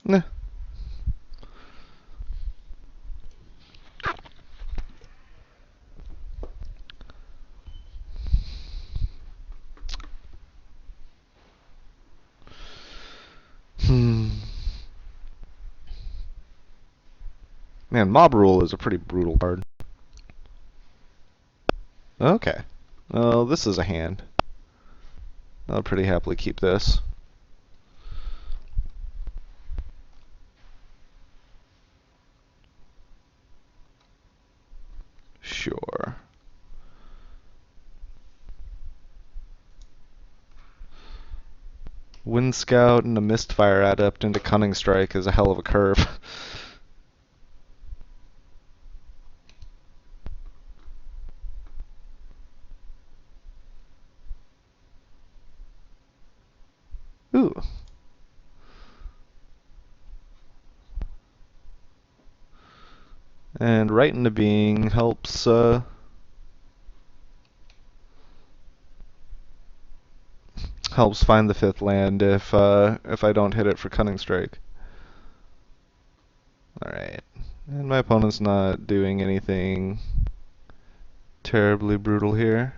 Nah. Hmm. Man, Mob Rule is a pretty brutal card. Okay. Well, this is a hand. I'll pretty happily keep this. Sure. Wind Scout and a Mistfire Adept into Cunning Strike is a hell of a curve. Ooh. And Right into Being helps find the fifth land if I don't hit it for Cunning Strike. Alright. And my opponent's not doing anything terribly brutal here.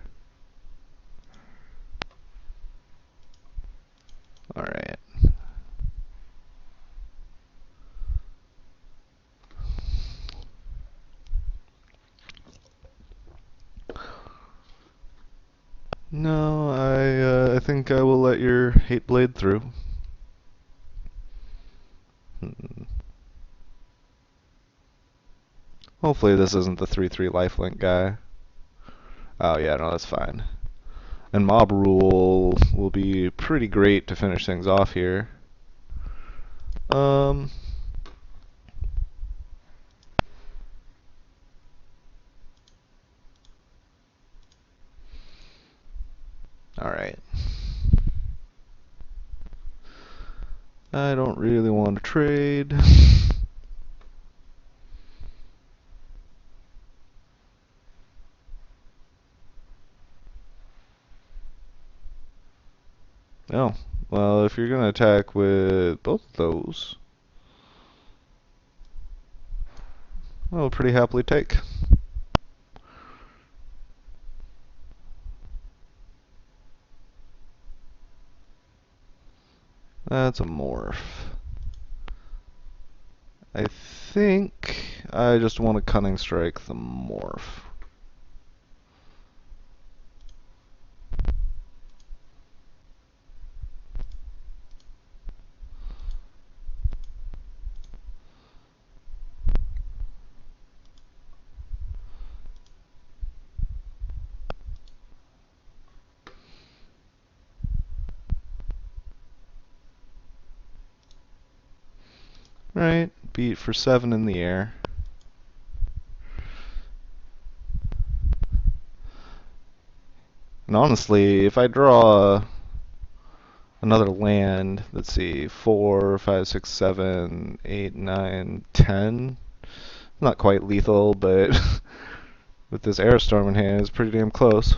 Alright. No, I think I will let your Hate Blade through. Hopefully this isn't the 3/3 lifelink guy. Oh yeah, no, that's fine. And Mob Rule will be pretty great to finish things off here. Um, Alright. I don't really want to trade. Oh, well, if you're going to attack with both of those, I'll pretty happily take. That's a morph. I think I just want to Cunning Strike the morph. Right, beat for 7 in the air. And honestly, if I draw another land, let's see, 4, 5, 6, 7, 8, 9, 10. Not quite lethal, but with this Airstorm in hand, it's pretty damn close.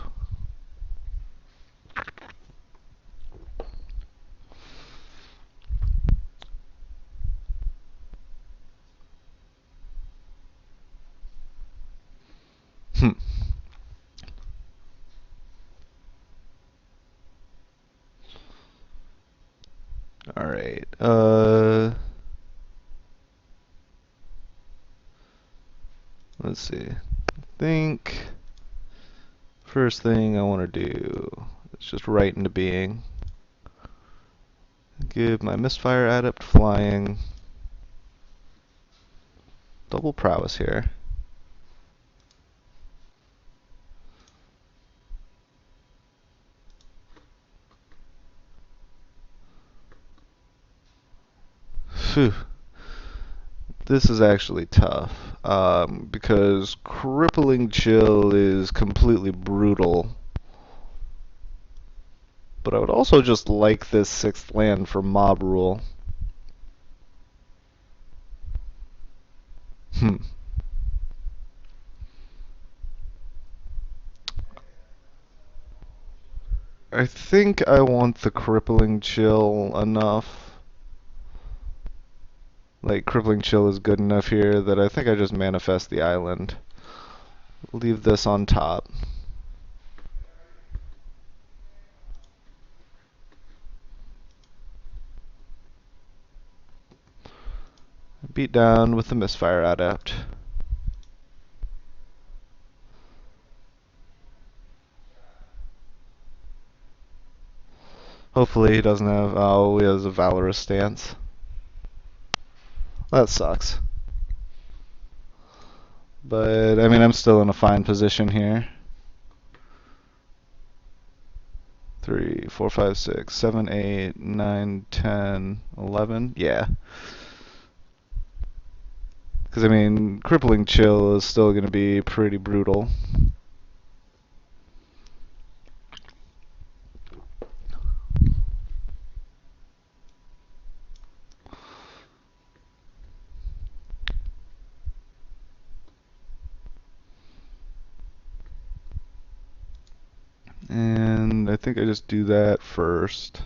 Hmm. Alright. Let's see. I think first thing I want to do is just Right into Being. Give my Misfire Adept flying. Double prowess here. Phew. This is actually tough because Crippling Chill is completely brutal. But I would also just like this 6th land for Mob Rule. Hmm. I think I want the Crippling Chill enough. Like, Crippling Chill is good enough here that I think I just manifest the island. Leave this on top. Beat down with the Misfire Adept. Hopefully he doesn't have... Oh, he has a Valorous stance. That sucks. But, I mean, I'm still in a fine position here. 3, 4, 5, 6, 7, 8, 9, 10, 11. Yeah. Because, I mean, Crippling Chill is still going to be pretty brutal. And I think I just do that first.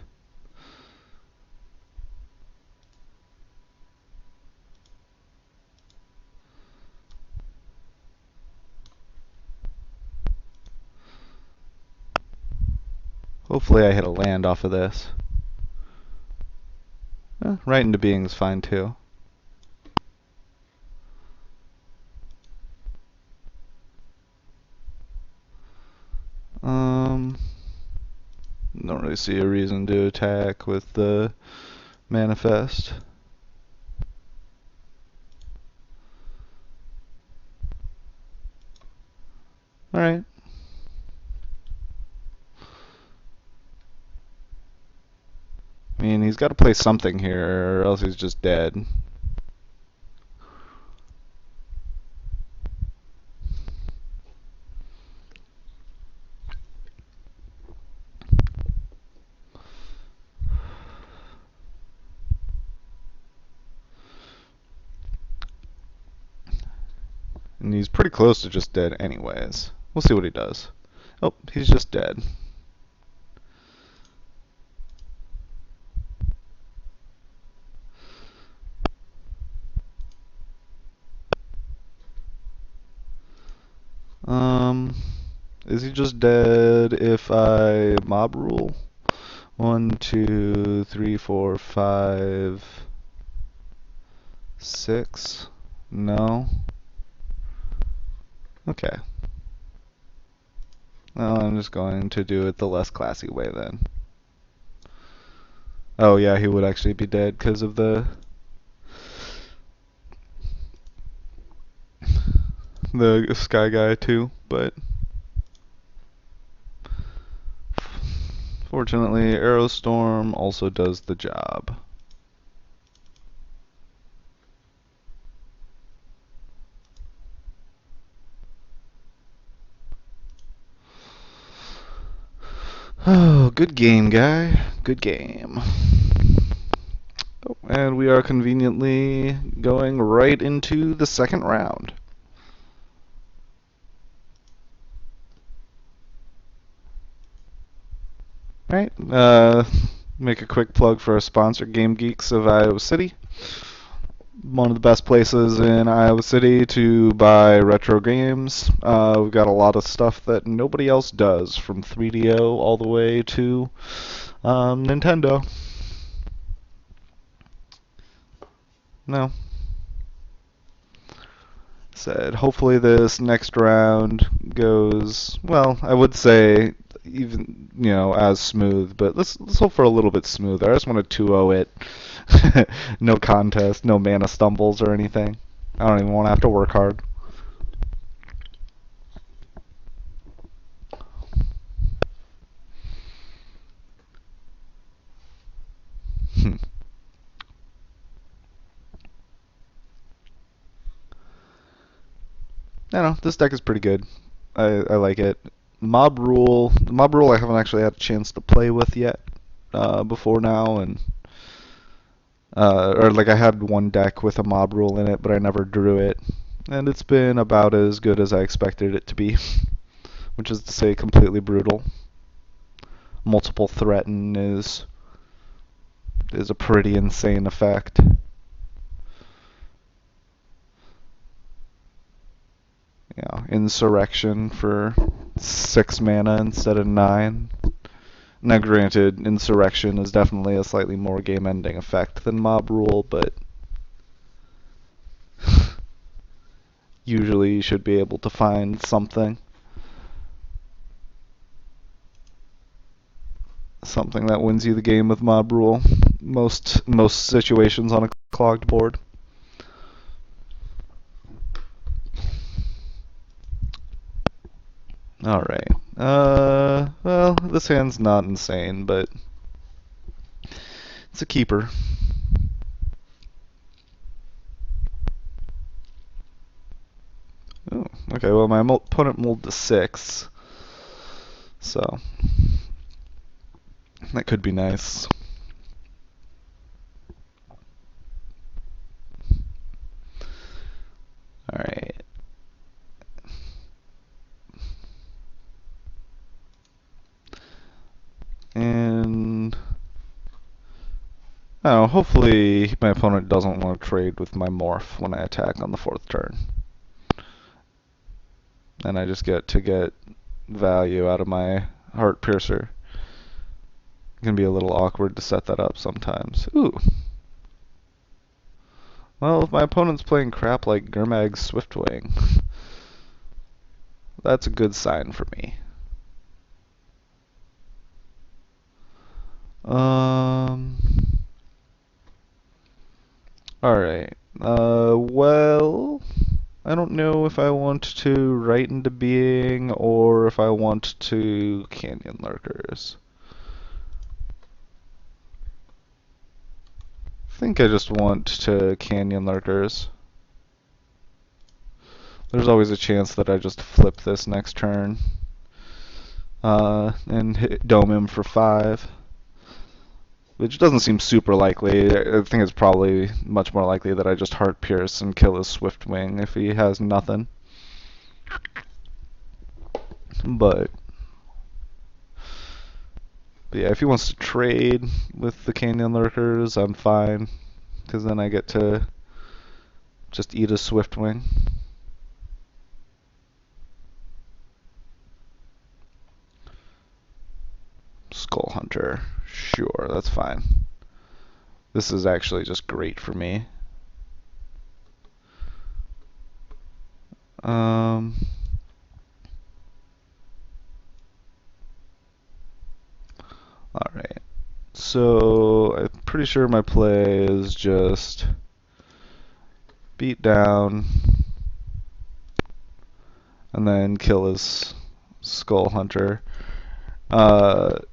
Hopefully I hit a land off of this. Right into being is fine too. Don't really see a reason to attack with the manifest. Alright. I mean, he's got to play something here, or else he's just dead. And he's pretty close to just dead anyways. We'll see what he does. Oh, he's just dead. Is he just dead if I mob rule? 1, 2, 3, 4, 5, 6. No. Okay. Well, I'm just going to do it the less classy way then. Oh yeah, he would actually be dead because of the sky guy too, but fortunately Aerostorm also does the job. Oh, good game, guy. Good game. Oh, and we are conveniently going right into the second round. Right. Make a quick plug for our sponsor, Game Geeks of Iowa City. One of the best places in Iowa City to buy retro games. We've got a lot of stuff that nobody else does, from 3DO all the way to Nintendo. No. Said hopefully this next round goes well. I would say even as smooth, but let's hope for a little bit smoother. I just want to 2-0 it. No contest, no mana stumbles or anything. I don't even want to have to work hard. I don't know, this deck is pretty good. I like it. The mob rule I haven't actually had a chance to play with yet before now, and or like I had one deck with a mob rule in it, but I never drew it, and it's been about as good as I expected it to be, which is to say completely brutal. Multiple threaten is a pretty insane effect. Insurrection for 6 mana instead of 9. Now, granted, Insurrection is definitely a slightly more game-ending effect than Mob Rule, but usually you should be able to find something. Something that wins you the game with Mob Rule. Most situations on a clogged board. Alright. Well, this hand's not insane, but it's a keeper. Oh, okay, well, my opponent mulled to 6, so that could be nice. Alright. And I don't know, hopefully my opponent doesn't want to trade with my morph when I attack on the 4th turn. And I just get to get value out of my Heart Piercer. It can be a little awkward to set that up sometimes. Ooh. Well, if my opponent's playing crap like Gurmag's Swiftwing, that's a good sign for me. Alright. Well, I don't know if I want to Write into Being or if I want to Canyon Lurkers. I think I just want to Canyon Lurkers. There's always a chance that I just flip this next turn and dome him for 5. Which doesn't seem super likely. I think it's probably much more likely that I just Heart Pierce and kill his Swiftwing if he has nothing. But yeah, if he wants to trade with the Canyon Lurkers, I'm fine. Because then I get to just eat a Swiftwing. Skull Hunter. Sure, that's fine. This is actually just great for me. Alright. So, I'm pretty sure my play is just beat down and then kill his Skull Hunter.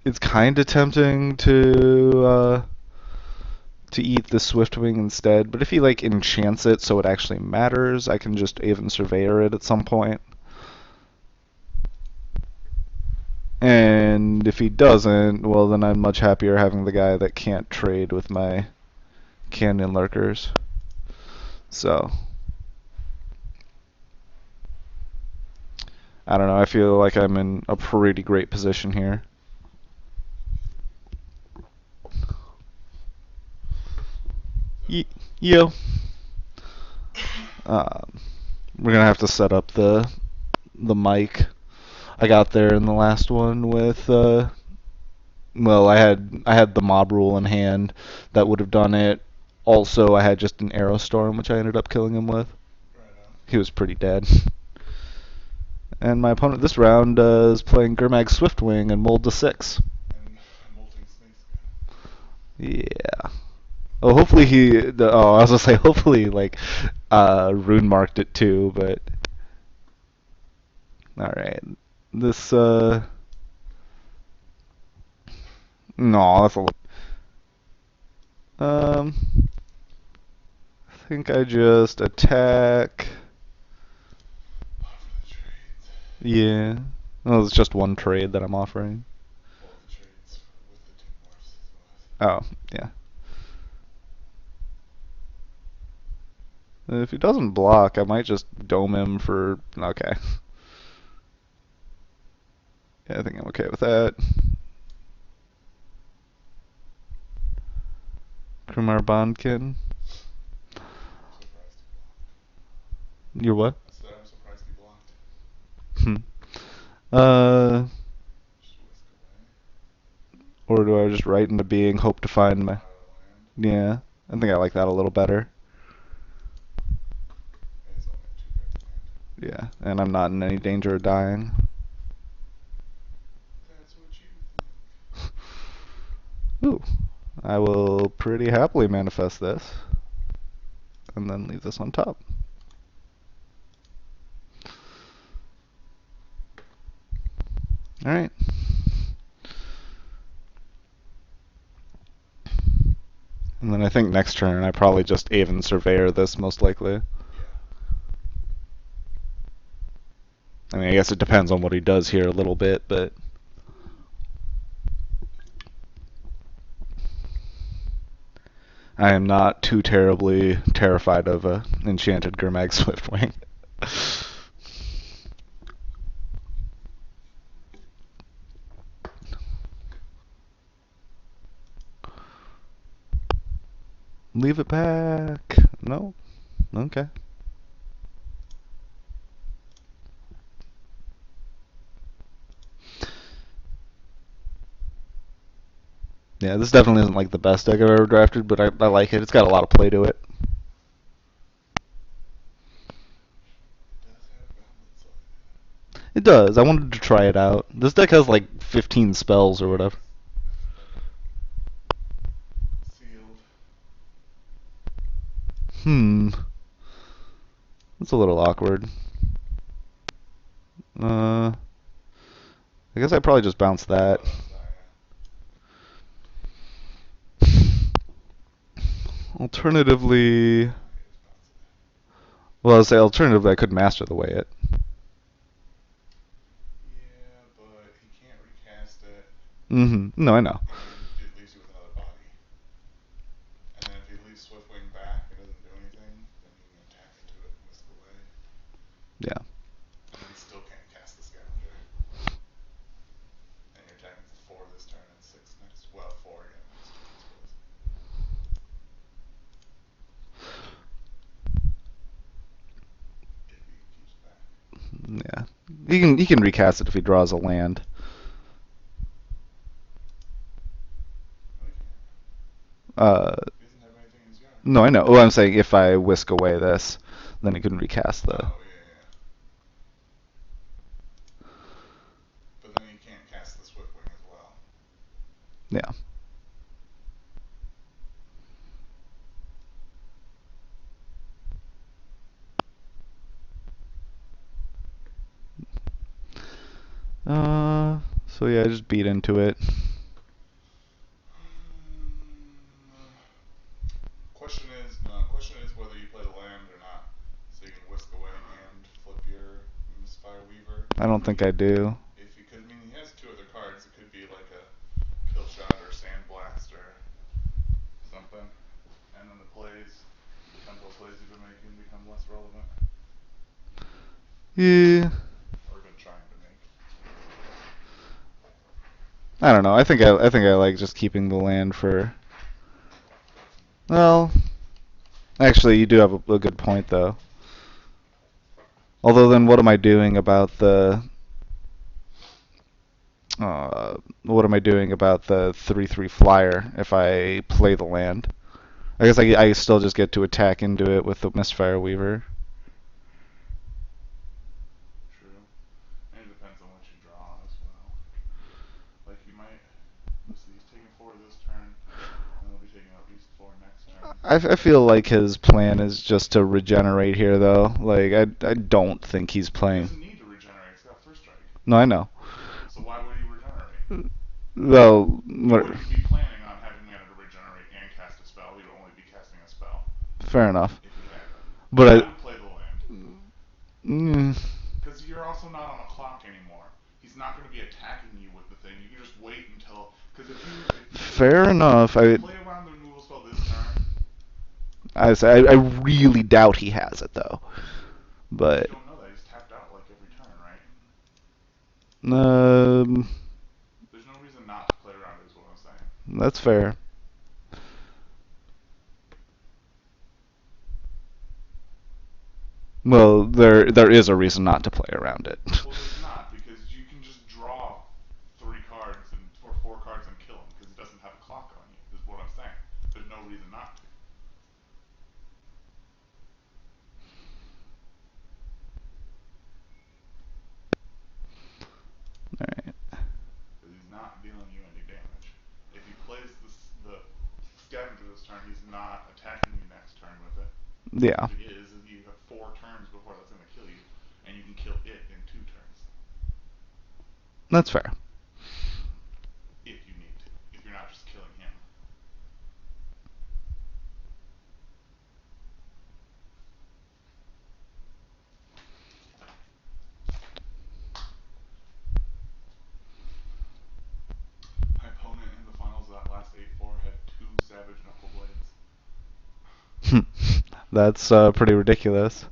It's kind of tempting to eat the Swiftwing instead, but if he like enchants it so it actually matters, I can just Aven Surveyor it at some point. And if he doesn't, well then I'm much happier having the guy that can't trade with my Canyon Lurkers. So I don't know, I feel like I'm in a pretty great position here. Yo. We're gonna have to set up the mic. I got there in the last one with well, I had the Mob Rule in hand that would have done it. Also, I had just an Arrow Storm, which I ended up killing him with. He was pretty dead. And my opponent this round is playing Gurmag Swiftwing and mulled to 6. Yeah. Oh, hopefully oh, I was gonna say hopefully like rune marked it too, but all right. This no, that's a I think I just attack. Yeah. Well, it's just one trade that I'm offering. Oh, yeah. If he doesn't block, I might just dome him for... Okay. Yeah, I think I'm okay with that. Kumar Bondkin. You're what? Hmm. Uh, Just whisk away. or do I just write into being, hope to find my... Pile of land. Yeah, I think I like that a little better. And it's only 2 cards in hand. Yeah, and I'm not in any danger of dying. That's what you think. Ooh, I will pretty happily manifest this, and then leave this on top. All right. And then I think next turn I probably just Aven Surveyor this most likely. Yeah. I mean, I guess it depends on what he does here a little bit, but I am not too terribly terrified of a enchanted Gurmag Swiftwing. Leave it back. No. Okay. Yeah, this definitely isn't like the best deck I've ever drafted, but I like it. It's got a lot of play to it. It does have goblins like It does. I wanted to try it out. This deck has like 15 spells or whatever. this is better sealed. Hmm. That's a little awkward. I guess I probably just bounce You that. probably bounce that, yeah. Alternatively, No, you just bounce it. well, I say alternatively, I could master the way it. Yeah, but he can't recast it, No, I know. and it leaves you with another body. And then if he leaves Swiftwing back and doesn't do anything, then you can attack into it and whisk away. Yeah. And then he still can't cast the Scavenger. And you're attacking for 4 this turn and 6 next. Well, 4 again next turn, I suppose. If he keeps it back. Yeah. He can recast it if he draws a land. No, he can't. Uh, He doesn't have anything in his yard. no, I know. Well, I'm saying if I whisk away this, then he can recast the. Oh, yeah, yeah. But then he can't cast the Swiftwing as well. Yeah. So yeah, I just beat into it. Question is whether you play the land or not. So you can whisk away and flip your Misfire Weaver. I don't think I do. If you could, I mean, he has 2 other cards. It could be like a Kill Shot or Sandblast or something. And then the tempo plays you've been making become less relevant. Yeah. Or been trying to make. I don't know. I think I like just keeping the land for. Well, actually, you do have a good point though. Although then, what am I doing about the? What am I doing about the 3/3 flyer if I play the land? I guess I still just get to attack into it with the Misfire Weaver. True. And it depends on what you draw as well. Like you might. Let's see, he's taking 4 this turn, and he'll be taking at least 4 next turn. I feel like his plan is just to regenerate here, though. Like I don't think he's He playing. doesn't need to regenerate. He's got First Strike. No, I know. So why would he regenerate? Well, He wouldn't be planning on having mana to regenerate and cast a spell. He would only be casting a spell fair enough. if he had them. But I would play the land. mm, Because you're also not on a clock anymore. He's not going to be attacking you with the thing. You can just wait until. Because fair enough. if you play around the removal spell this turn, I really doubt he has it though. you But don't know that. He's tapped out like every turn, right? um, There's no reason not to play around it, is what I'm saying. that's fair. Well, there is a reason not to play around it. Well, there's not because you can just draw 3 cards or 4 cards and kill him because he doesn't have a clock on you. Is what I'm saying. There's no reason not to. All right. Because he's not dealing you any damage. If he plays the scavenger this turn, he's not attacking you next turn with it. Yeah, If he is, you have 4 turns before that's going to kill you, and you can kill it in 2 turns that's fair. if you need to. If you're not just killing him. My opponent in the finals of that last 8-4 had 2 Savage Knuckle Blades. That's pretty ridiculous.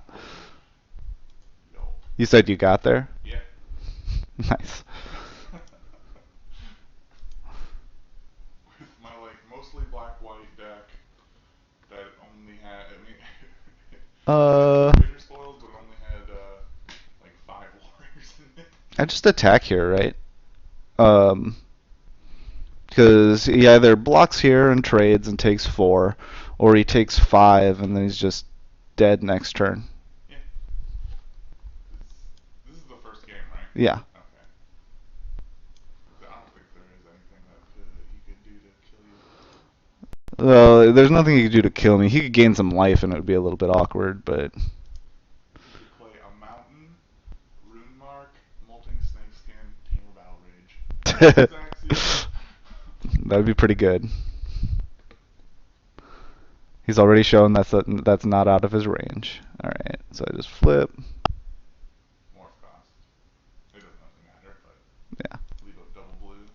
Yo. You said you got there? Yeah. Nice. With my like mostly black-white deck that only had, I mean, it had 2 Uh, Vigor Spoils, but it only had like 5 Warriors in it. I just attack here, right? Um, because he either blocks here and trades and takes 4, or he takes 5 and then he's just dead next turn. Yeah. This is the first game, right? Yeah. Okay. I don't think there is anything that he could do to kill you. Well, there's nothing he could do to kill me. He could gain some life and it would be a little bit awkward, but He could play a Mountain, Rune Mark, Molting Snakeskin, Team of Outrage. Thanks, Axiom. that'd be pretty good. He's already shown that's not out of his range. All right, so I just flip. Morph cost. It doesn't really matter, but Yeah. leave up double blue.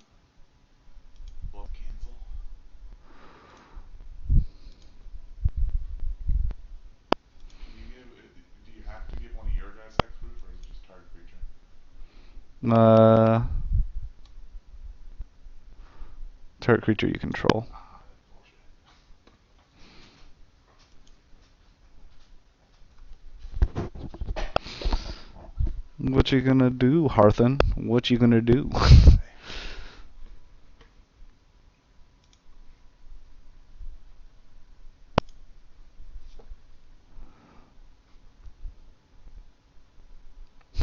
Bluff cancel. Can you give? Do you have to give one of your guys hexproof, or is it just target creature? Uh, target creature you control. Ah, that's bullshit. What you gonna do, Harthen? What you gonna do?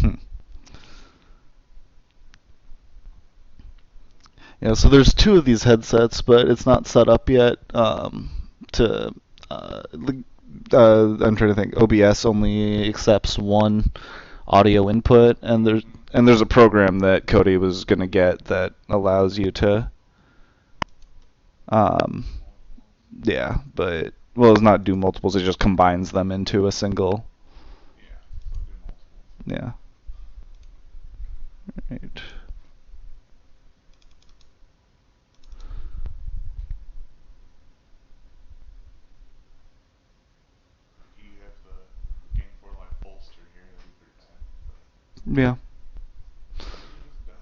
Hmm. Yeah, so there's 2 of these headsets, but it's not set up yet. To I'm trying to think. OBS only accepts one audio input, and there's a program that Cody was gonna get that allows you to um, Do multiples. yeah, but well, it's not do multiples. It just combines them into a single. Yeah, so do multiples. Yeah. Right. You have the game for life bolster here. That'd be pretty bad. Yeah. You just die.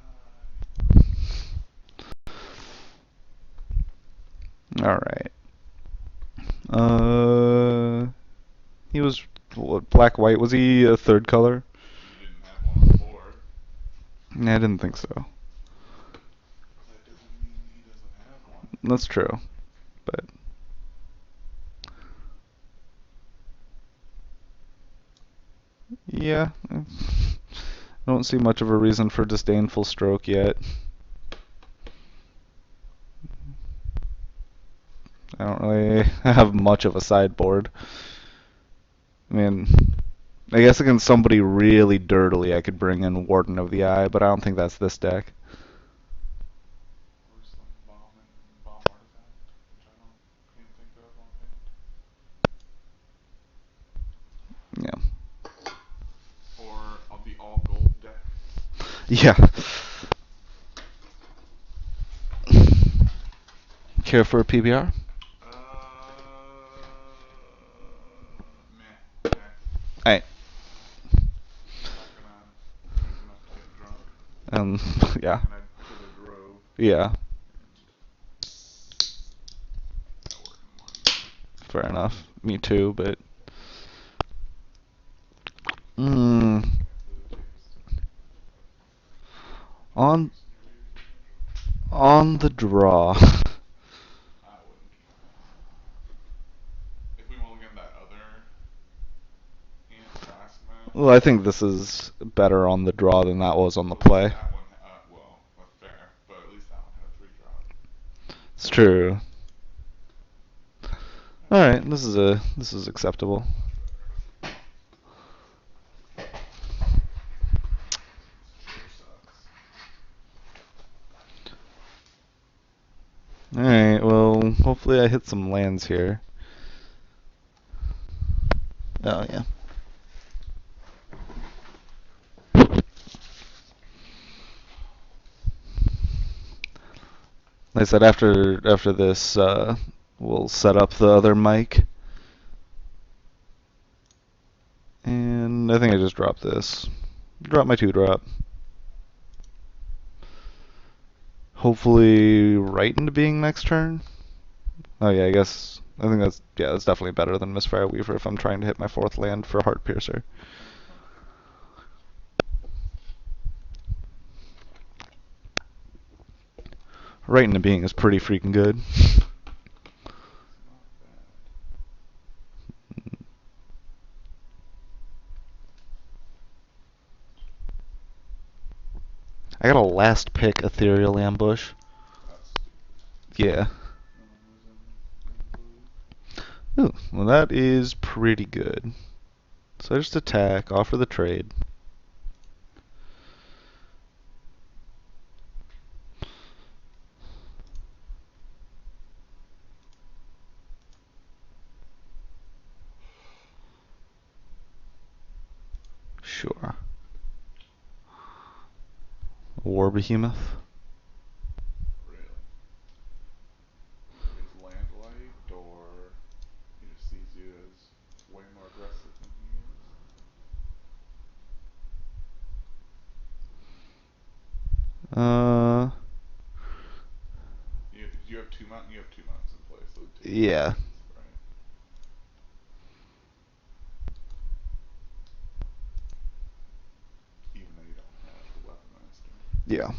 All right. He was what, black white. Was he a third color? You didn't have one on the board. Yeah, I didn't think so. That doesn't mean he doesn't have one. That's true, but yeah, I don't see much of a reason for disdainful stroke yet. I don't really have much of a sideboard. I mean, I guess against somebody really dirtily, I could bring in Warden of the Eye, but I don't think that's this deck. Or some bomb artifact, which I don't can't think of offhand. Yeah. Or of the all gold deck. Yeah. Care for a PBR? Meh. Okay. Alright. I'm not gonna drink enough to get drunk, Yeah. and I could have drove, Yeah. and got work in the morning. Fair enough. Me too, but Mm, for the taste. on Juice in your beer you can't draw. on the draw. I wouldn't try. If we want to get that other hand classic match, Well, I think this is better on the draw than that was on the well, at least play. that one. Well, that's fair, but at least that one had a three drop. It's true. All All right, right, this is acceptable. much better. This sure sucks. All right, well, hopefully I hit some lands here. Oh yeah. Like I said, after this, we'll set up the other mic, and I think I just dropped this. Drop my 2 drop. Hopefully, right into being next turn. Oh yeah, I think that's definitely better than Misfire Weaver if I'm trying to hit my 4th land for Heart Piercer. Uh-huh. Right into being is pretty freaking good. It's not bad. I got a last pick Ethereal Ambush. That's stupid. Yeah. No one was in blue. Ooh, well that is pretty good. So I just attack, offer the trade. Sure. War Behemoth. Really? So he's land light, or he just sees you as way more aggressive than he is? Uh, You have you have two mountains in place, so take two yeah. lands, right? Even though you don't have the weapon master. Yeah.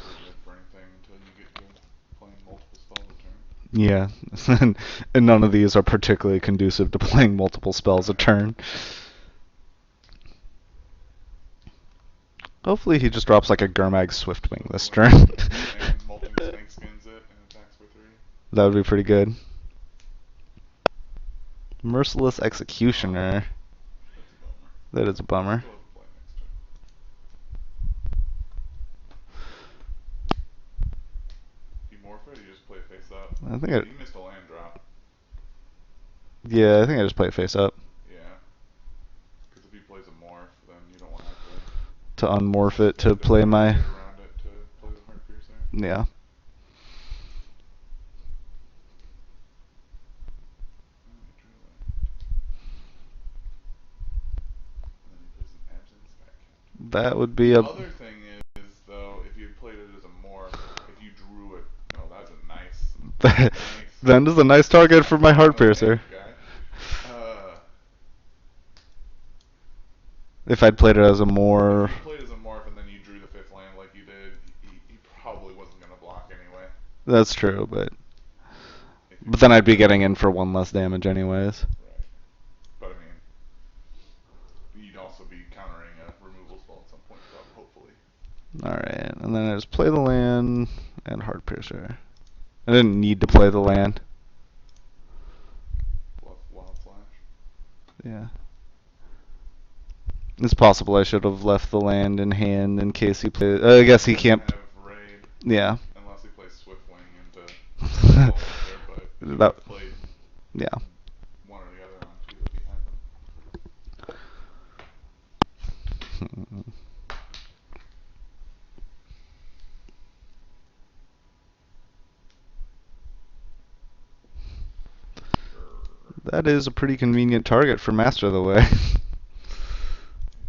Pretty good for anything until you get to playing multiple spells a turn. Yeah. And none of these are particularly conducive to playing multiple spells a Right. turn. Hopefully he just drops like a Gurmag Swiftwing this turn. And Molting Snake skins it and attacks for 3. That would be pretty good. Merciless Oh, Executioner. that's a bummer. That is a bummer. Still have to play next turn. You morph it, or you just play face up? I think I, You missed a land drop. yeah, I think I just play it face up Yeah. Because if he plays a morph, then you don't want to have to to unmorph it to spend a play turn to my, get around it to play the Heart Piercer. yeah. Oh, he drew land. And then he plays an Absent Skycaptor. That would be The a other thing is, though, if you played it as a morph, if you drew it, oh, that's a nice then is a nice target for my Heart on the Piercer. snake guy. If I'd played it as a If more, you played as a morph and then you drew the 5th land like you did, he probably wasn't going to block anyway. that's true, but If you then I'd played be it, getting in for 1 less damage anyways. right. But I mean, you'd also be countering a removal spell at some point, probably, hopefully. Alright, and then I just play the land and Heart Piercer. I didn't need to play the land. Bluff Wild Slash. Yeah. It's possible I should have left the land in hand in case he plays. I guess he He doesn't can't. have raid Yeah. unless he plays Swiftwing into Snowball later, but if he would That. have played Yeah. one or the other on 2 if he had them. Grrr. That is a pretty convenient target for Master of the Way.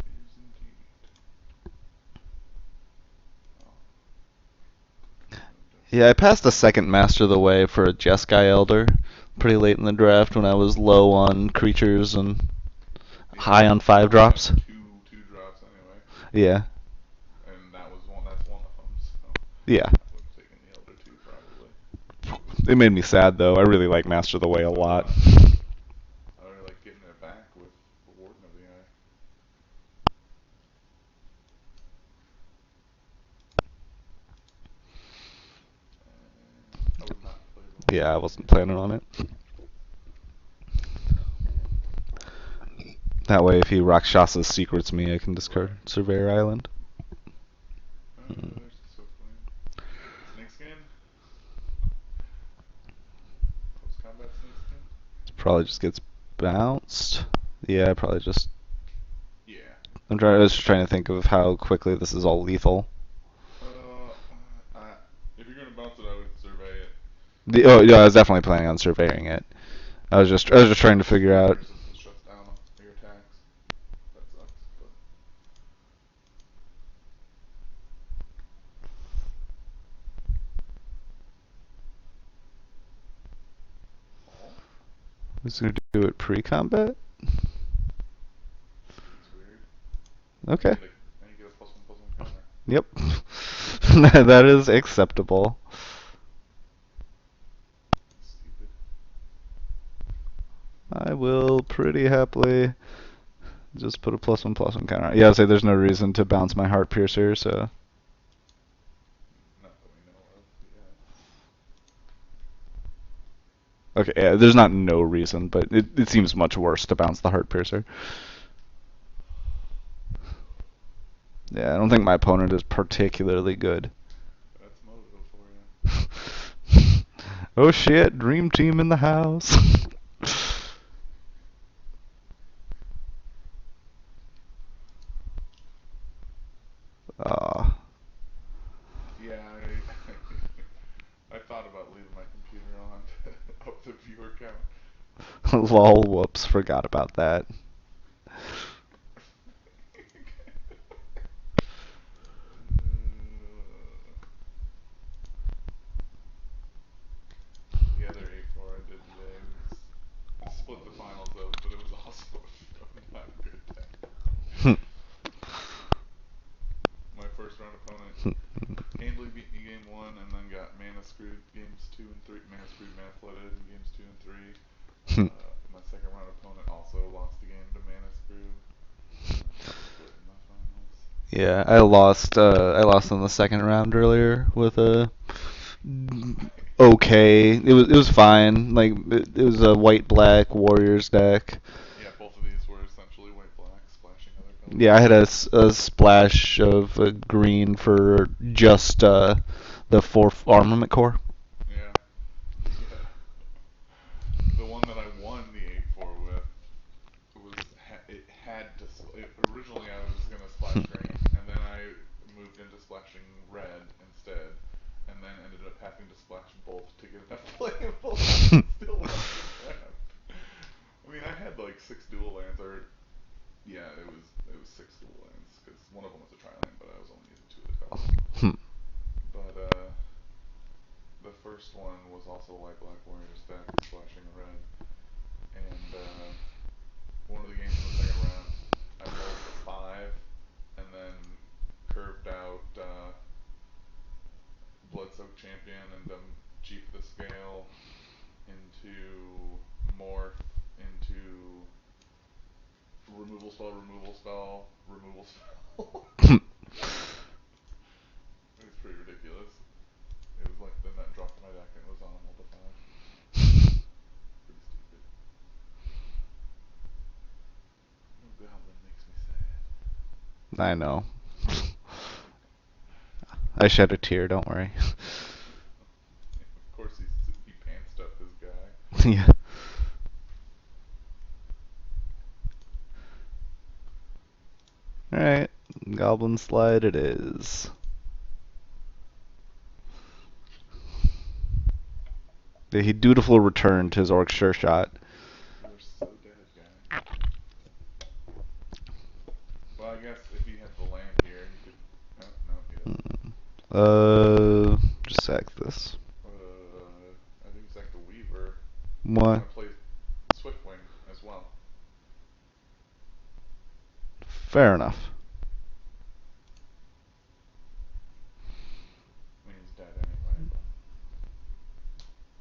It is indeed. Oh, Yeah, I passed a second Master of the Way for a Jeskai Elder pretty late in the draft when I was low on creatures, and Yeah, high on I five only have drops. two drops anyway, Yeah, and that was one. That's one of them. So yeah. I would have taken the elder two probably. It made me sad though. I really like Master of the Way a So do lot. I. I really like getting it back with the Warden of the Eye. And I would not play the Yeah, I Warden of the wasn't Eye. planning on it. That way, if he Rakshasa secrets me, I can discard Right. Surveyor Island. There's the Swiftwing. Snake Skin. Post combat Snake Skin. Probably just gets bounced. Yeah, probably just. Yeah. I was just trying to think of how quickly this is all lethal. I, if you're gonna bounce it, I would survey it. Oh yeah, I was definitely planning on surveying it. I was just trying to figure Sweeping out. resistance shuts down your attacks. That sucks, but. Oh, Is gonna do it pre-combat? seems weird. Okay. And you get a +1/+1 counter. Yep. That is acceptable. Stupid. I will pretty happily just put a +1/+1 counter. Yeah, I'd say there's no reason to bounce my Heart Piercer, so. Not that we know of, yeah. Okay, yeah, there's not no reason, but it seems much worse to bounce the Heart Piercer. Yeah, I don't think my opponent is particularly good. That's Moto for you. Oh shit, Dream Team in the house. Ah, Yeah, I thought about leaving my computer on to up the viewer count. lol, whoops, forgot about that. The other 8-4 I did today was split the finals of, but it was also a not good day. My first round opponent handily beat me game one, and then got mana screwed games two and three. Mana screwed, mana flooded in games two and three. My second round opponent also lost the game to mana screw, and then we split in the finals. Yeah, I lost in the second round earlier with a okay. It was fine. Like it was a white black Warriors deck. Yeah, both of these were essentially white black, splashing other Yeah, I colors. had a splash of green for just the fourth armament core. Yeah, the the one that I won the 8-4 with it had to. Originally, I was gonna splash green, and then I moved into splashing red instead, and then ended up having to splash both to get enough playable lands and still won the round. I mean, I had like six dual lands, or yeah, it was six dual lands because one of them was a tri land, but I was only using two of the colors. Hmm. But the first one was also white black warriors deck, splashing red, and one of the games in the second round, I mulled the five, and then curved out Bloodsoaked Champion and Chief the Scale into Morph into removal spell, removal spell, removal spell. It was pretty ridiculous. It was like then that dropped my deck and it was on a mull to five. Pretty stupid. Oh, Goblin makes me sad. I know. I shed a tear. Don't worry. Of course he pantsed up his guy. Yeah. All right. Goblin slide it is. He dutiful returned his orc sure shot. You are so dead, guy. Well, I guess if he had the land here, he could. Oh, no, he doesn't. Just sack this. I think it's like the Weaver. He's What? gonna play Swiftwing as well. Fair enough. I mean, he's dead anyway,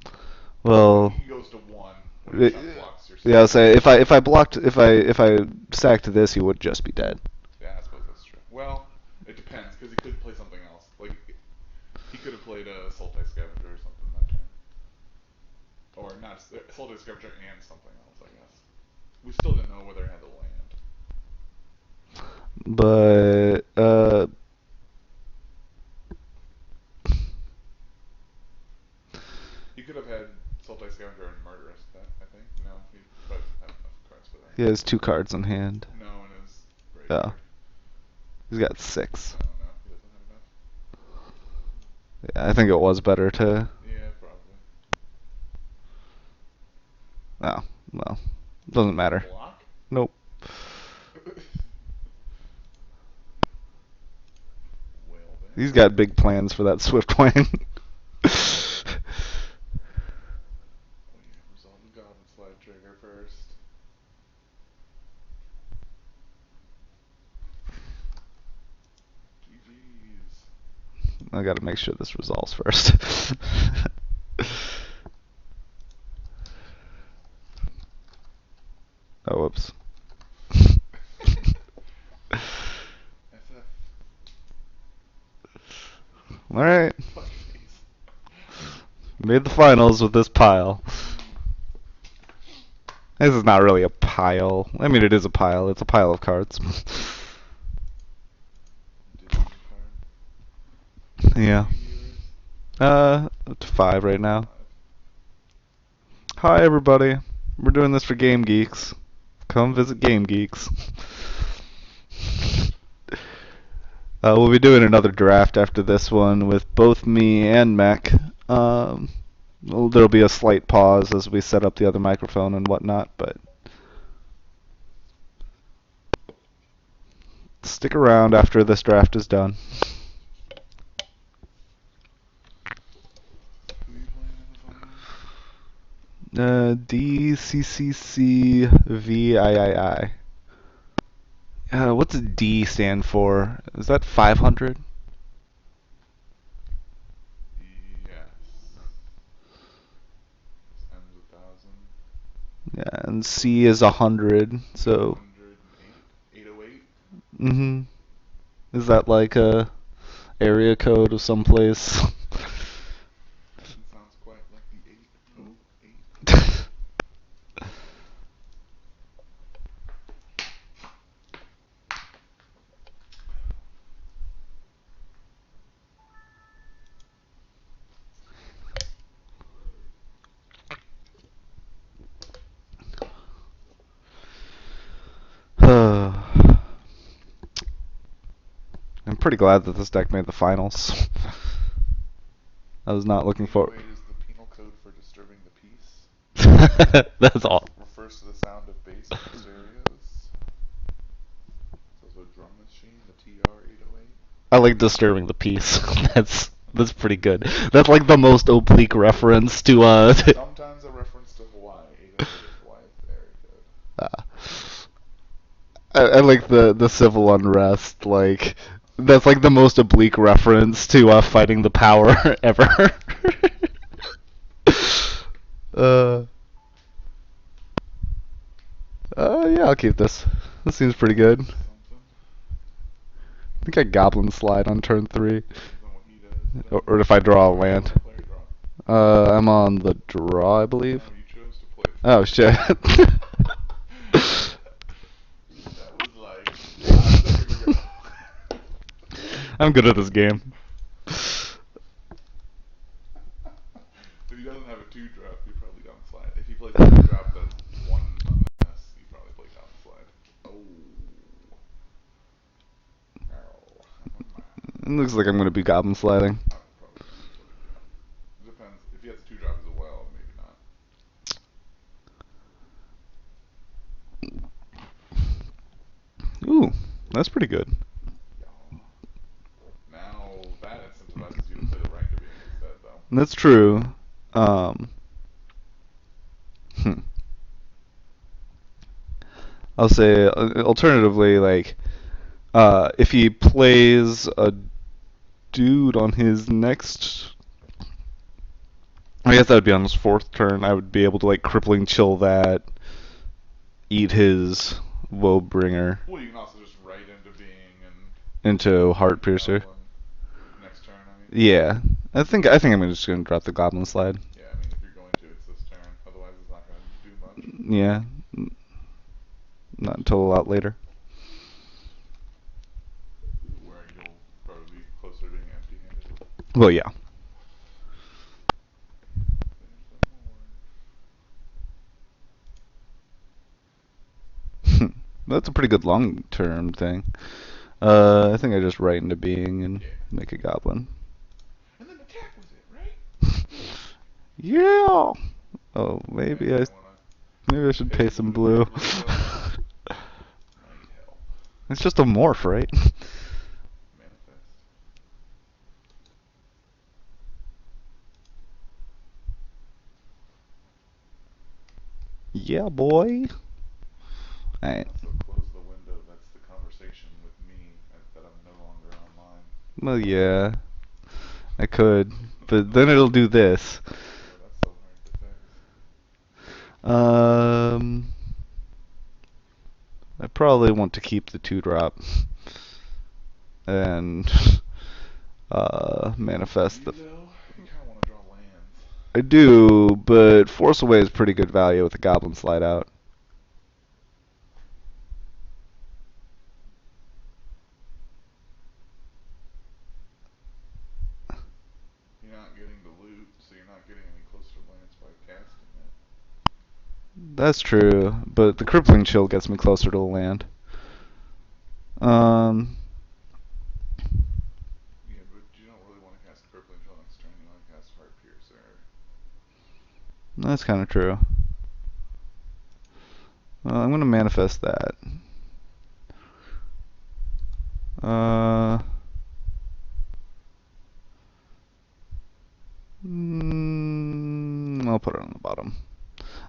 but. Oh, Well, he goes to 1 when he it, shot blocks your yeah, I'll second. say if I blocked if I sacked this, he would just be dead. Yeah, I suppose that's true. Well, it depends, because he could play something else. Like, he could have played a Sultai Scavenger or something that turn. Or not, Sultai Scavenger and something else, I guess. We still didn't know whether he had the land. But He could have had Sultai Scavenger and Murderous, that, I think. No, he probably doesn't have enough cards for that. he has 2 cards in hand. No, in his Yeah, graveyard. he's got 6. No, no, he doesn't have enough. Yeah, I think it was better to. Yeah, probably. Oh, well, doesn't matter. Block? Nope. Well then. He's got big plans for that Swift Wing. Oh yeah, resolve the Goblin Slide trigger first. GG's. I gotta make sure this resolves first. Oh, whoops. FF. Alright. Fuck face. Made the finals with this pile. Mm. This is not really a pile. I mean, it is a pile. It's a pile of cards. Disney card. Yeah. Many viewers? Up to 5 right now. 5. Hi, everybody. We're doing this for Game Geeks. Come visit Game Geeks. We'll be doing another draft after this one with both me and Mac. There'll be a slight pause as we set up the other microphone and whatnot, but stick around after this draft is done. Who are you playing in the finals? DCCCVIII. What's D stand for? Is that 500? Yes. This M's 1,000. Yeah, and C is 100. So, 808? 808? mhm. Is that like a area code of someplace? Doesn't sound quite like the 808. I'm pretty glad that this deck made the finals. I was not looking for. 808 is the penal code for disturbing the peace. That's all. Refers to the sound of bass in the stereos. It's also a drum machine, the TR-808. I like disturbing the peace. That's pretty good. That's like the most oblique reference to Sometimes a reference to Hawaii. 808 is Hawaii's area code. uh, I like the civil unrest. Like that's like the most oblique reference to fighting the power ever. uh, yeah, I'll keep this. This seems pretty good. Something. I think I Goblin Slide on turn 3. Depends on what he does. Or if I draw a Are you on land. the play or draw? I'm on the draw, I believe. No, you chose to play Oh, first. shit. That was like, a second ago. I'm good at this game. If he doesn't have a 2-drop, you probably down slide. If he plays a 2-drop that's 1 toughness, you probably play down slide. Oh. Ow. It looks like I'm going to be Goblin Sliding. Probably not. No big deal. It depends. If he has a 2-drop as well, maybe not. Ooh, that's pretty good. Yeah. Now that incentivizes you to play the Rangabean instead, though. That's true. Um, hmm. I'll say alternatively, like If he plays a dude on his next, I guess that would be on his fourth turn. I would be able to like crippling chill that, eat his Woebringer Well, you can also just write into being and into Heart make a Piercer. goblin next turn. I mean, Yeah, I think I'm just gonna drop the Goblin Slide. yeah, I mean if you're going to, it's this turn. Otherwise, it's not going to do much. Yeah, not until a lot later. Where you'll probably be closer to being empty-handed. Well, yeah. Finish the more. That's a pretty good long-term thing. I think I just write into being and Yeah. make a Goblin. And then attack with it, right? Yeah. Oh, Yeah, maybe you I might want to maybe I should pay pay some some blue to play blue. blue spells. Might help. It's just a morph, right? Manifest. Yeah, boy. Alright. Also, close the window. That's the conversation with me that I'm no longer online. Well, yeah, I could, but then it'll do this. Oh, that's so hard to fix. Um, I probably want to keep the 2-drop and Do manifest you the. though? You kind of want to draw lands. I do, but Force Away is pretty good value with the Goblin Slide out. You're not getting the loot, so you're not getting any closer lands by casting it. That's true, but the Crippling Chill gets me closer to the land. Um, Yeah, but you don't really want to cast Crippling Chill next turn. You want to cast Heart Piercer. that's kind of true. I'm gonna manifest that. Uh, I'll put it on the bottom.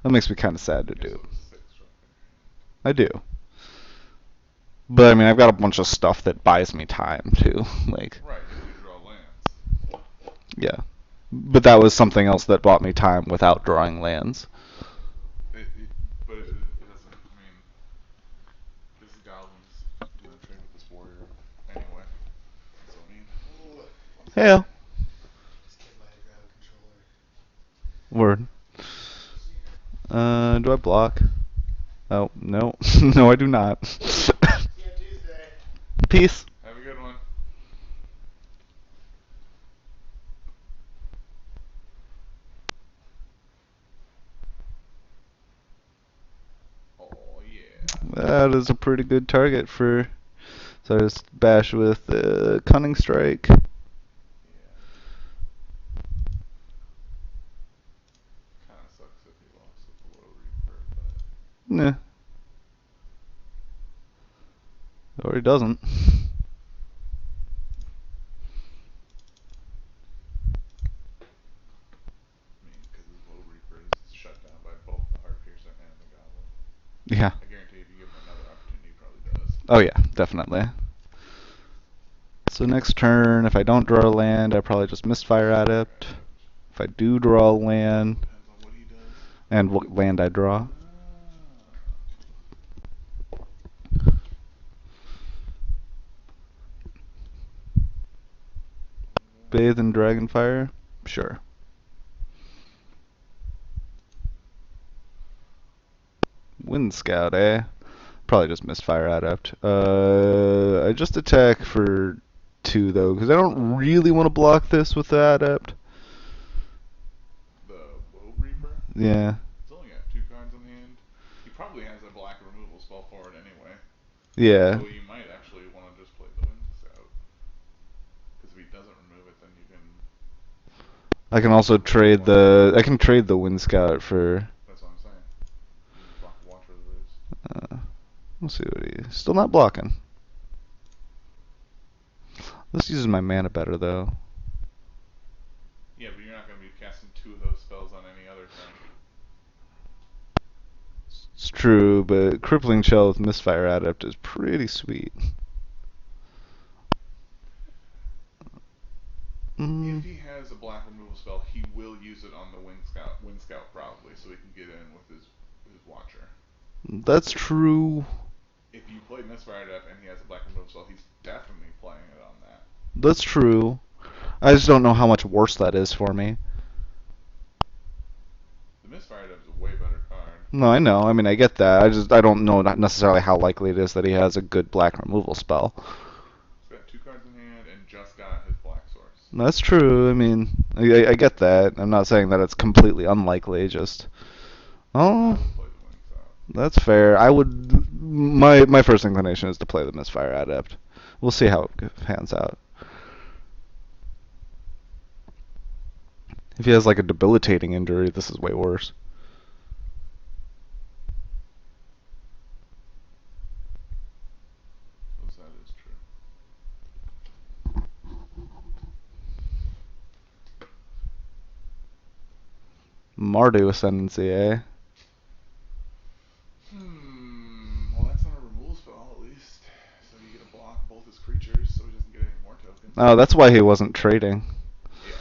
That makes me kind of sad to You do. also have 6 drop in your hand. I do. But I mean, I've got a bunch of stuff that buys me time too. Like, Right, if you draw lands. yeah. But that was something else that bought me time without drawing lands. But it doesn't. I mean, this goblin's gonna trade with this warrior anyway. So I mean, one Yeah. second. Just get my ground controller. Word. Do I block? Oh, no. No, I do not. See you Tuesday. Peace. Have a good one. Oh yeah. That is a pretty good target for. So I just bash with Cunning Strike. Yeah. Kind of sucks if he lost with the low reaper, but Nah. Or he doesn't. I mean, because his low reaper is shut down by both the heart piercer and the goblin. Yeah. I guarantee if you give him another opportunity, he probably does. Oh yeah, definitely. So next turn, if I don't draw a land, I probably just Misfire Adept. If I do draw a land, Depends on what he does. and what land I draw. Bathe in Dragonfire? Sure. Wind Scout, eh? Probably just Misfire Adept. I just attack for 2 though, because I don't really want to block this with the Adept. The low reaper? Yeah. He's only got 2 cards in hand. He probably has a black removal spell for it anyway. Yeah. So you might actually want to just play the wind scout. Because if he doesn't remove it, then you can. I can also trade the. I can trade the Wind Scout for. That's what I'm saying. You just block Watcher of the Roost. Let's see what he. Still not blocking. This uses my mana better though. Yeah, but you're not going to be casting 2 of those spells on any other turn. It's true, but Crippling Shell with Misfire Adept is pretty sweet. use it on the Wind Scout probably, so he can get in with his Watcher. That's true. If you play Misfire Adept and he has a black remove spell, he's definitely playing it on that. That's true. I just don't know how much worse that is for me. The Misfire Adept is a way better card. No, I know. I mean, I get that. I don't know not necessarily how likely it is that he has a good black removal spell. He's got 2 cards in hand and just got his Black Source. That's true. I mean, I get that. I'm not saying that it's completely unlikely. Just, I oh, would play the Wind Scout. that's fair. I would. My first inclination is to play the Misfire Adept. We'll see how it pans out. If he has like a debilitating injury, this is way worse. So that is true. Mardu Ascendancy, eh? Well, that's not a removal spell, at least. So you get to block both his creatures so he doesn't get any more tokens. Oh, that's why he wasn't trading. Yeah.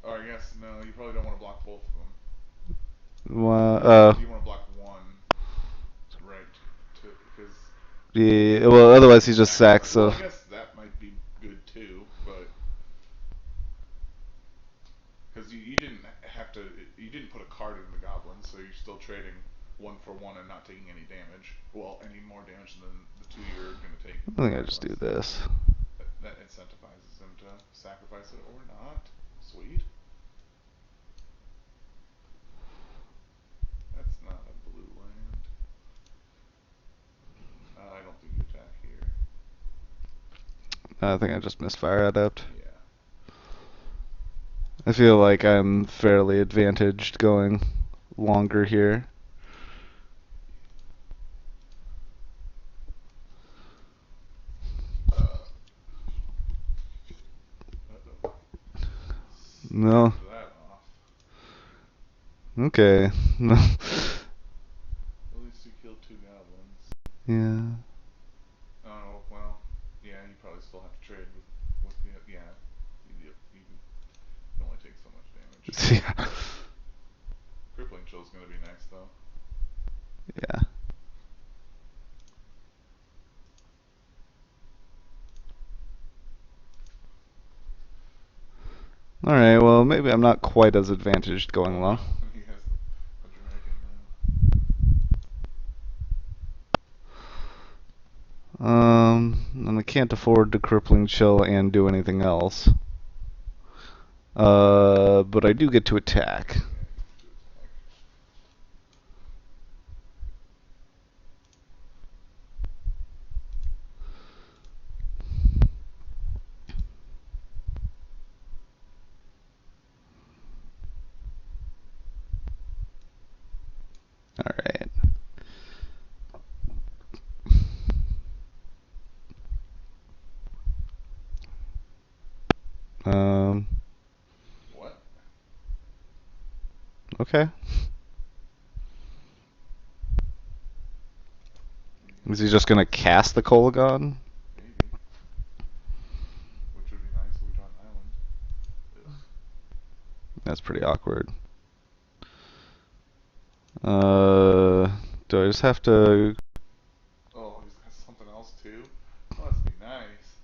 Or I guess, no, you probably don't want to block both of them. You want to block one, right? Because yeah, well, otherwise he just sacks. So well, I guess that might be good too, but because you didn't have to, you didn't put a card in the goblin, so you're still trading 1-for-1 and not taking any damage. Well, any more damage than the 2 you're gonna take. I think I just do this. That incentivizes him to sacrifice it or not. Sweet. That's not a blue land. I don't think you attack here. I think I just Misfire Adept. Yeah. I feel like I'm fairly advantaged going longer here. No. That off. Okay. No. At least you killed 2 goblins. Yeah. Oh, well, yeah, you probably still have to trade with the, yeah. You can only take so much damage. Yeah. Crippling Chill's gonna be nice, though. Yeah. Alright, well, maybe I'm not quite as advantaged going long. He has a dragon now. And I can't afford to Crippling Chill and do anything else. But I do get to attack. Alright. What? Okay. Is he just gonna cast the Kolagon? Maybe. Which would be nice if we draw an island. Ugh. That's pretty awkward. Do I just have to... Oh, he's got something else too? Oh, that'd be nice.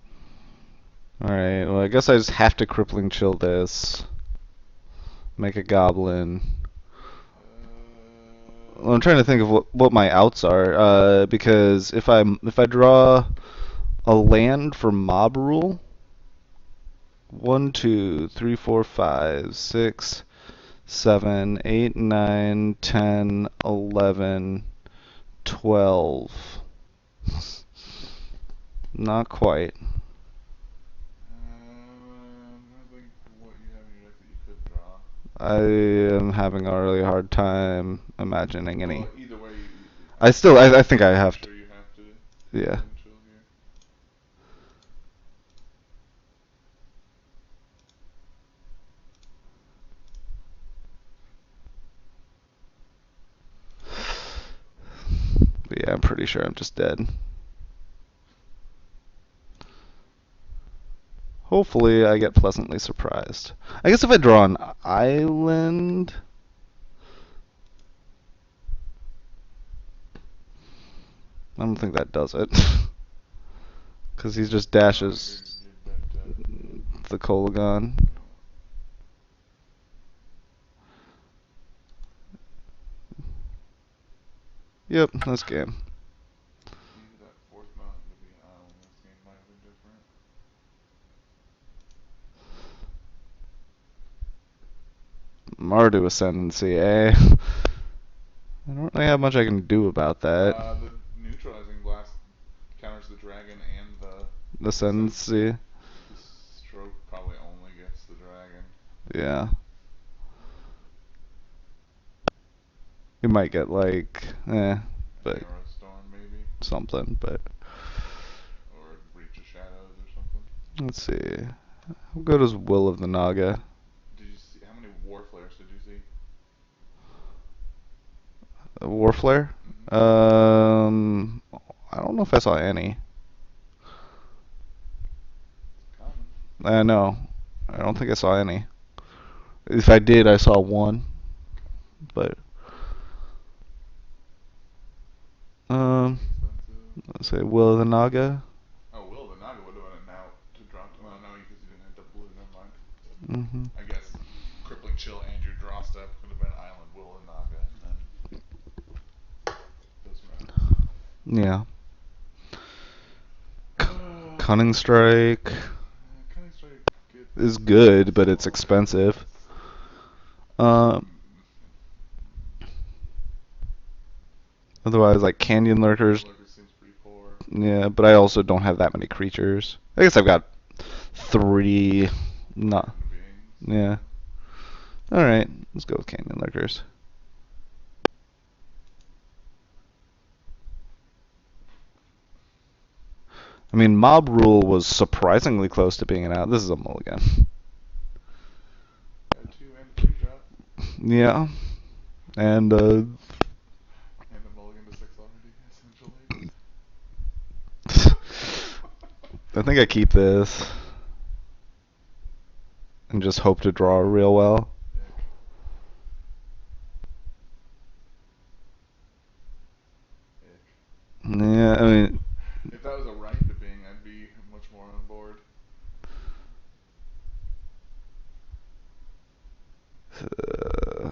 Alright, well I guess I just have to Crippling Chill this. Make a Goblin. Well, I'm trying to think of what my outs are, because if I draw a land for Mob Rule, 1, 2, 3, 4, 5, 6, 7, 8, 9, 10, 11, 12. Not quite. I think what you have in your deck that you could draw. I am having a really hard time imagining any. Well, either way, I think I have to. sure you have to. Yeah. Chill here. But yeah, I'm pretty sure I'm just dead. hopefully I get pleasantly surprised. I guess if I draw an island, I don't think that does it. Because he just No, dashes you're dead dead. the Kolagon. Yep, that's game. Maybe that fourth mountain to be an island. This game might have been different. Mardu Ascendancy, eh? I don't really have much I can do about that. The neutralizing blast counters the dragon and the Ascendancy, The stroke probably only gets the dragon. yeah. You might get like, An but arrow storm maybe, something. But or reach of shadows or something. let's see. How good is Will of the Naga? Did you see how many war flares did you see? Warflare? Mm-hmm. I don't know if I saw any. It's common. I know. I don't think I saw any. If I did, I saw one. But Pretty um, expensive. let's say Will of the Naga. Oh, Will the Naga would have been an out to drop. Well, no, because you didn't hit the blue. Never mind. Mhm. I guess crippling chill and your draw step could have been Island Will and Naga, and then goes from Yeah. there. Cunning Strike Cunning Strike is gets good, but it's solid. expensive. It's Um, Otherwise, like Canyon Canyon Lurkers. Lurker seems pretty poor. Yeah, but I also don't have that many creatures. I guess I've got three. No. Threatened beings. Yeah. All right. Let's go with Canyon Lurkers. I mean, Mob Rule was surprisingly close to being an out. This is a mulligan. Got a 2 and a 3 drop. Yeah. And And a mulligan to 6 already, essentially. I think I keep this and just hope to draw real well. Ick. Ick. Yeah, I mean, If that was a right to being, I'd be much more on board. I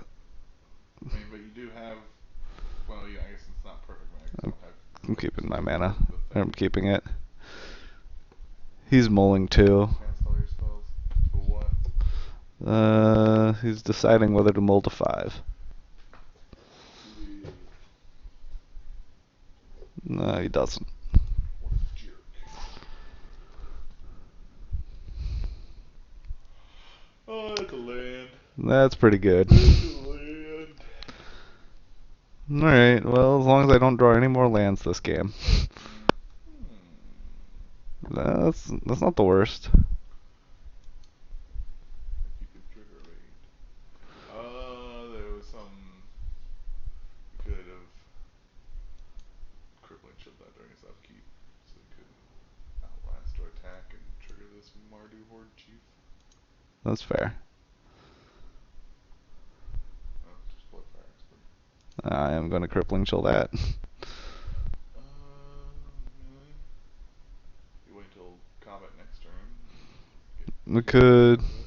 mean, but you do have. Well, yeah, I guess it's not perfect mana because you I'm, don't have I'm quick keeping my switch mana. with the I'm thing. keeping it. He's mulling too. Cast all your spells to what? He's deciding whether to mull to 5. Sweet. No, he doesn't. What a jerk. Oh, it's a land. That's pretty good. It's a land. Alright, well, as long as I don't draw any more lands this game. That's not the worst. If you could trigger raid. There was some. You could have crippling shield that during his upkeep, so you could outlast or attack and trigger this Mardu Horde Chief. That's fair. Oh, just Bloodfire Expert. I am going to crippling chill that. Really? You wait till combat next turn and We get 2 could. out of it.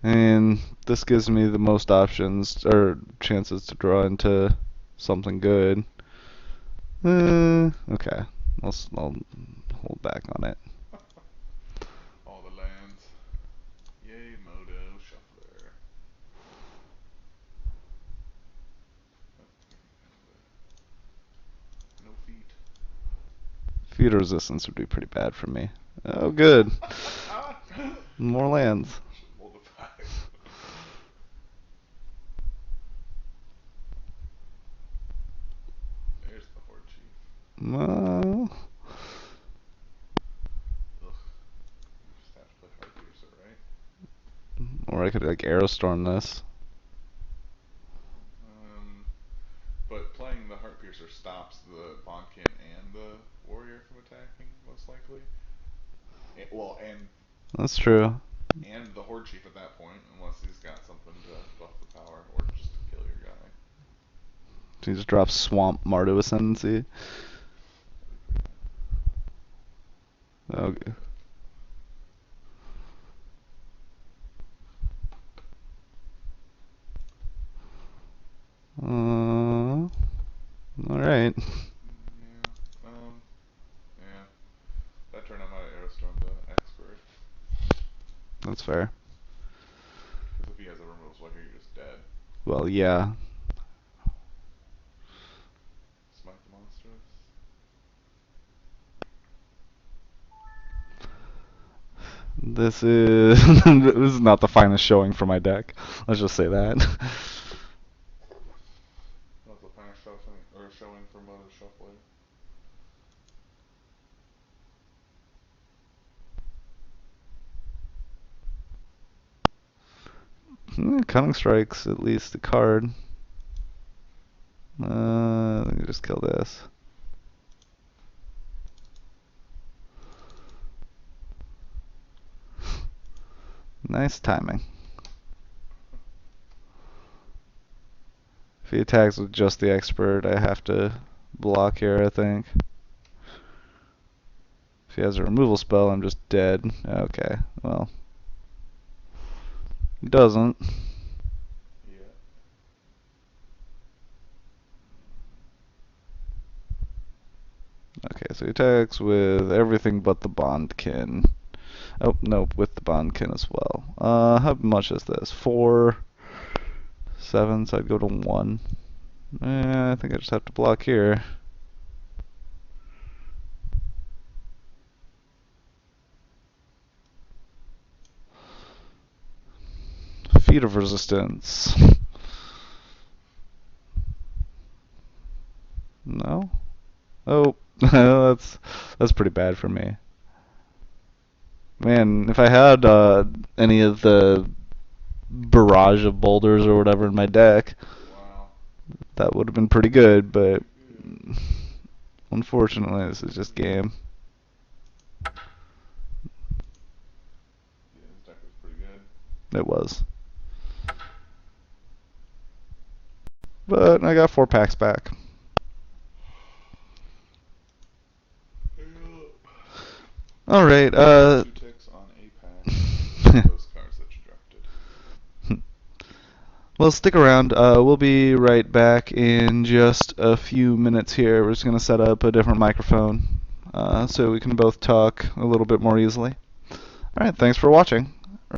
And this gives me the most options or chances to draw into something good. Okay. I'll hold back on it. All the lands. Yay, Moto Shuffler. Oh, and no feet. Feet resistance would be pretty bad for me. Oh, good. More lands. Should multiply. There's the Horde Chief. Well, Ugh. You just have to play Heartpiercer, right? or I could like Aerostorm this. Um, but playing the Heartpiercer stops the Bondkin and the Warrior from attacking, most likely. Well, That's true. and the Horde Chief at that point, unless he's got something to buff the power or just to kill your guy. He just drops Swamp Mardu Ascendancy. That'd be pretty Okay. good. All right. Yeah. Yeah. That turn I might have Aerostorm the expert. That's fair. Because if he has a removal spell here, you're just dead. Well, yeah. Smite the monstrous. This is this is not the finest showing for my deck. Let's just say that. That's the final shuffling or showing for Mother Shuffler. Cunning Strike's at least a card. Let me just kill this. Nice timing. If he attacks with just the expert, I have to block here, I think. If he has a removal spell, I'm just dead. Okay, well. He doesn't. Yeah. Okay, so he attacks with everything but the Bondkin. Oh, nope, with the Bondkin as well. How much is this? 4, 7, so I'd go to 1. I think I just have to block here. Feet of Resistance. No? Oh, that's pretty bad for me. Man, if I had any of the barrage of boulders or whatever in my deck, Wow. that would have been pretty good, but Pretty good. unfortunately, this is just game. Yeah, his deck was pretty good. It was. But I got 4 packs back. All right. 2 ticks on a pack. Those cards that you drafted. Well, stick around. We'll be right back in just a few minutes here. We're just going to set up a different microphone so we can both talk a little bit more easily. All right. Thanks for watching.